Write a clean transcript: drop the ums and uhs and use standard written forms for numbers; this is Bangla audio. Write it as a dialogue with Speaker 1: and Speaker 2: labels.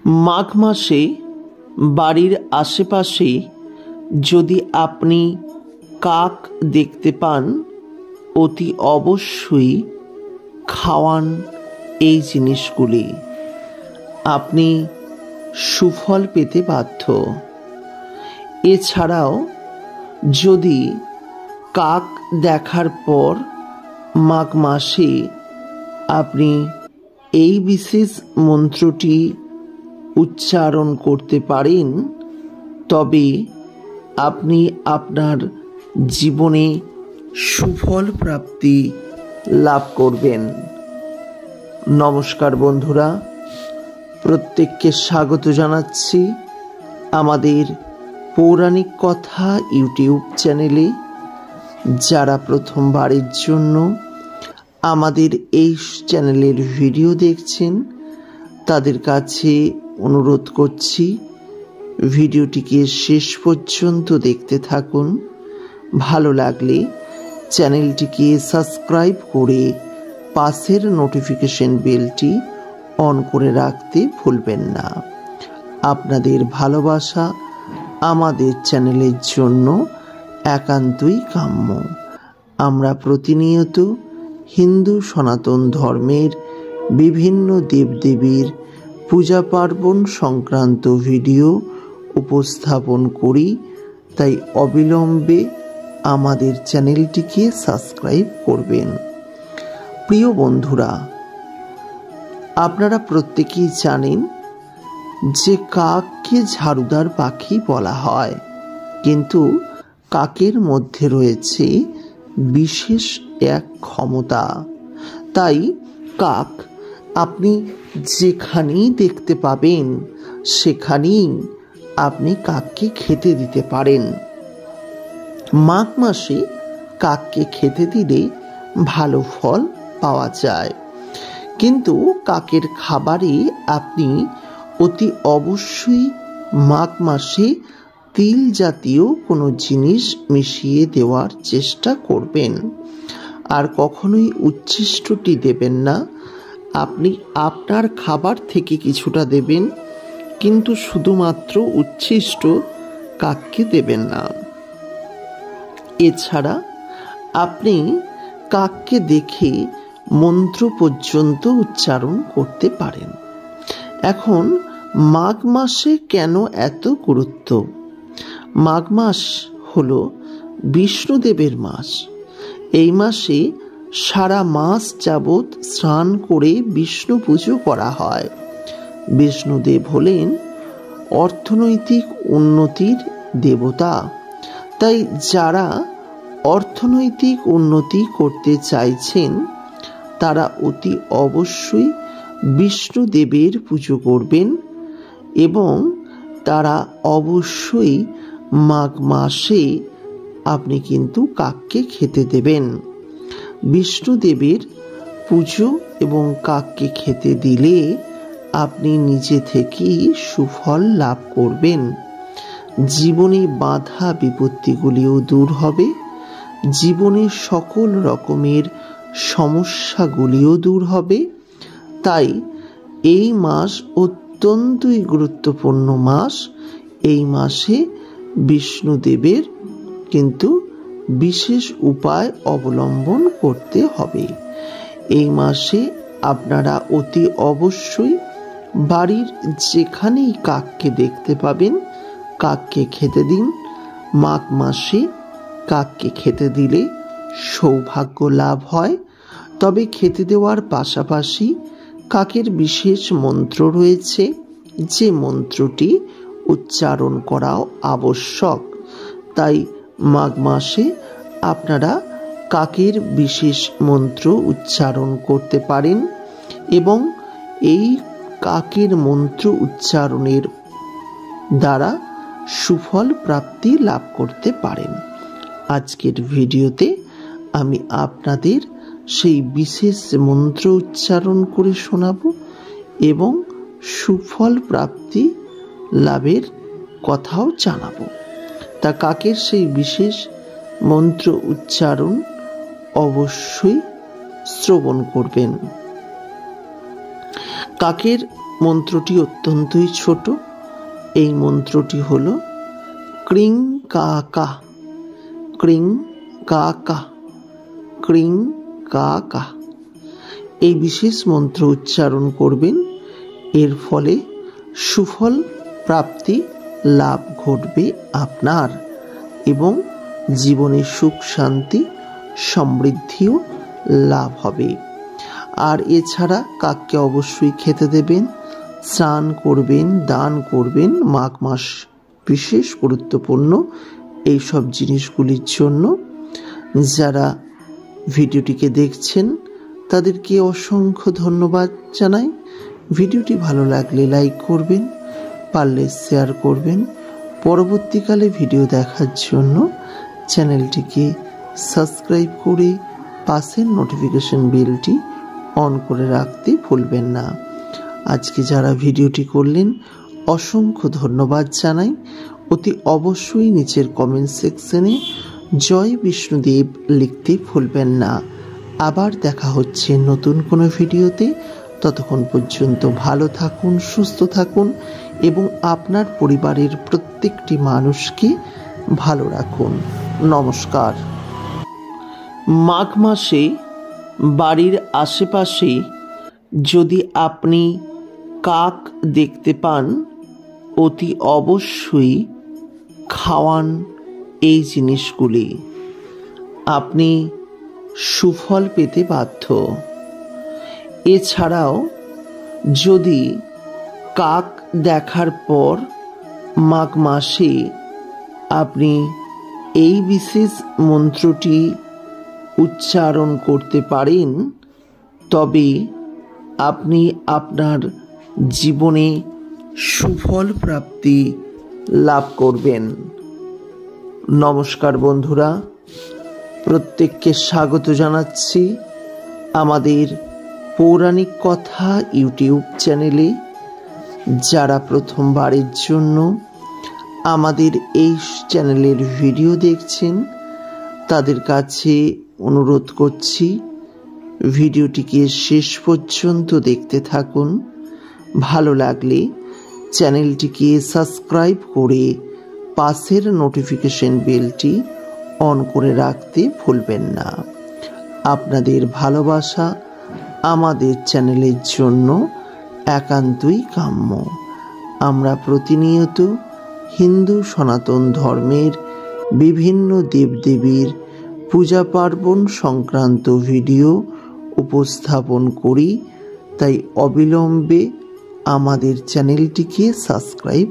Speaker 1: মাঘ মাসে বাড়ির আশেপাশে যদি আপনি কাক দেখতে পান, অতি অবশ্যই খাওয়ান এই জিনিসগুলি। আপনি সুফল পেতে বাধ্য। এছাড়াও যদি কাক দেখার পর মাঘ মাসে আপনি এই বিশেষ মন্ত্রটি উচ্চারণ করতে পারেন, তবে আপনি আপনার জীবনে সুফল প্রাপ্তি লাভ করবেন। নমস্কার বন্ধুরা, প্রত্যেককে স্বাগত জানাচ্ছি আমাদের পৌরাণিক কথা ইউটিউব চ্যানেলে। যারা প্রথমবারের জন্য আমাদের এই চ্যানেলের ভিডিও দেখছেন, তাদের কাছে অনুরোধ করছি ভিডিওটিকে শেষ পর্যন্ত দেখতে থাকুন। ভালো লাগলে চ্যানেলটিকে সাবস্ক্রাইব করে পাশের নোটিফিকেশন বেলটি অন করে রাখতে ভুলবেন না। আপনাদের ভালোবাসা আমাদের চ্যানেলের জন্য একান্তই কাম্য। আমরা প্রতিনিয়ত হিন্দু সনাতন ধর্মের বিভিন্ন দেবদেবীর পূজা পার্বণ সংক্রান্ত ভিডিও উপস্থাপন করি, তাই অবিলম্বে আমাদের চ্যানেলটিকে সাবস্ক্রাইব করবেন। প্রিয় বন্ধুরা, আপনারা প্রত্যেকেই জানেন যে কাককে ঝাড়ুদার পাখি বলা হয়, কিন্তু কাকের মধ্যে রয়েছে বিশেষ এক ক্ষমতা। তাই কাক আপনি যেখানেই দেখতে পাবেন, সেখানেই আপনি কাককে খেতে দিতে পারেন। মাঘ মাসে কাককে খেতে দিলে ভালো ফল পাওয়া যায়, কিন্তু কাকের খাবারে আপনি অতি অবশ্যই মাঘ মাসে তিল জাতীয় কোনো জিনিস মিশিয়ে দেওয়ার চেষ্টা করবেন। আর কখনোই উচ্ছিষ্টটি দেবেন না। আপনি আপনার খাবার থেকে কিছুটা দেবেন, কিন্তু শুধুমাত্র উচ্ছিষ্ট কাককে দেবেন না। এছাড়া আপনি কাককে দেখে মন্ত্র পর্যন্ত উচ্চারণ করতে পারেন। এখন মাঘ মাসে কেন এত গুরুত্ব? মাঘ মাস হলো বিষ্ণুদেবের মাস। এই মাসে সারা মাস যাবৎ স্নান করে বিষ্ণু পুজো করা হয়। বিষ্ণুদেব হলেন অর্থনৈতিক উন্নতির দেবতা। তাই যারা অর্থনৈতিক উন্নতি করতে চাইছেন, তারা অতি অবশ্যই বিষ্ণুদেবের পুজো করবেন এবং তারা অবশ্যই মাঘ মাসে আপনি কিন্তু কাককে খেতে দেবেন। বিষ্ণুদেবের পুজো এবং কাককে খেতে দিলে আপনি নিজে থেকেই সুফল লাভ করবেন। জীবনে বাধা বিপত্তিগুলিও দূর হবে, জীবনের সকল রকমের সমস্যাগুলিও দূর হবে। তাই এই মাস অত্যন্তই গুরুত্বপূর্ণ মাস। এই মাসে বিষ্ণুদেবের কিন্তু বিশেষ উপায় অবলম্বন করতে হবে। এই মাসে আপনারা অতি অবশ্যই বাড়ির যেখানেই কাককে দেখতে পাবেন, কাককে খেতে দিন। মাঘ মাসে কাককে খেতে দিলে সৌভাগ্য লাভ হয়। তবে খেতে দেওয়ার পাশাপাশি কাকের বিশেষ মন্ত্র রয়েছে, যে মন্ত্রটি উচ্চারণ করাও আবশ্যক। তাই মাঘ মাসে আপনারা কাকের বিশেষ মন্ত্র উচ্চারণ করতে পারেন এবং এই কাকের মন্ত্র উচ্চারণের দ্বারা সুফল প্রাপ্তি লাভ করতে পারেন। আজকের ভিডিওতে আমি আপনাদের সেই বিশেষ মন্ত্র উচ্চারণ করে শোনাবো এবং সুফল প্রাপ্তি লাভের কথাও জানাবো। তা কাকের সেই বিশেষ মন্ত্র উচ্চারণ অবশ্যই শ্রবণ করবেন। কাকের মন্ত্রটি অত্যন্তই ছোট। এই মন্ত্রটি হলো ক্রিং কা কা, ক্রিং কা কা, ক্রিং কা কা। এই বিশেষ মন্ত্র উচ্চারণ করবেন, এর ফলে সুফল প্রাপ্তি লাভ ঘটবে আপনার, এবং জীবনে সুখ শান্তি সমৃদ্ধিও লাভ হবে। আর এছাড়া কাককে অবশ্যই খেতে দেবেন, স্নান করবেন, দান করবেন। মাঘ মাস বিশেষ গুরুত্বপূর্ণ এই সব জিনিসগুলির জন্য। যারা ভিডিওটিকে দেখছেন তাদেরকে অসংখ্য ধন্যবাদ জানাই। ভিডিওটি ভালো লাগলে লাইক করবেন, পারলে শেয়ার করবেন। পরবর্তীকালে ভিডিও দেখার জন্য চ্যানেলটিকে সাবস্ক্রাইব করে পাশের নোটিফিকেশন বেলটি অন করে রাখতে ভুলবেন না। আজকে যারা ভিডিওটি করলেন অসংখ্য ধন্যবাদ জানাই। অতি অবশ্যই নিচের কমেন্ট সেকশনে জয় বিষ্ণুদেব লিখতে ভুলবেন না। আবার দেখা হচ্ছে নতুন কোনো ভিডিওতে। ততক্ষণ পর্যন্ত ভালো থাকুন, সুস্থ থাকুন এবং আপনার পরিবারের প্রত্যেকটি মানুষকে ভালো রাখুন। নমস্কার। মাঘ মাসে বাড়ির আশেপাশে যদি আপনি কাক দেখতে পান, অতি অবশ্যই খাওয়ান এই জিনিসগুলি। আপনি সুফল পেতে বাধ্য। এছাড়াও যদি কাক দেখার পর মাঘ মাসে আপনি এই বিশেষ মন্ত্রটি উচ্চারণ করতে পারেন, তবে আপনি আপনার জীবনে সুফল প্রাপ্তি লাভ করবেন। নমস্কার বন্ধুরা, প্রত্যেককে স্বাগত জানাচ্ছি আমাদের পৌরাণিক কথা ইউটিউব চ্যানেলে। যারা প্রথমবারের জন্য আমাদের এই চ্যানেলের ভিডিও দেখছেন তাদের কাছে অনুরোধ করছি ভিডিওটিকে শেষ পর্যন্ত দেখতে থাকুন। ভালো লাগলে চ্যানেলটিকে সাবস্ক্রাইব করে পাশের নোটিফিকেশন বেলটি অন করে রাখতে ভুলবেন না। আপনাদের ভালোবাসা আমাদের চ্যানেলের জন্য একান্তই কাম্য। আমরা প্রতিনিয়ত হিন্দু সনাতন ধর্মের বিভিন্ন দেবদেবীর পূজা পার্বণ সংক্রান্ত ভিডিও উপস্থাপন করি, তাই অবিলম্বে আমাদের চ্যানেলটিকে সাবস্ক্রাইব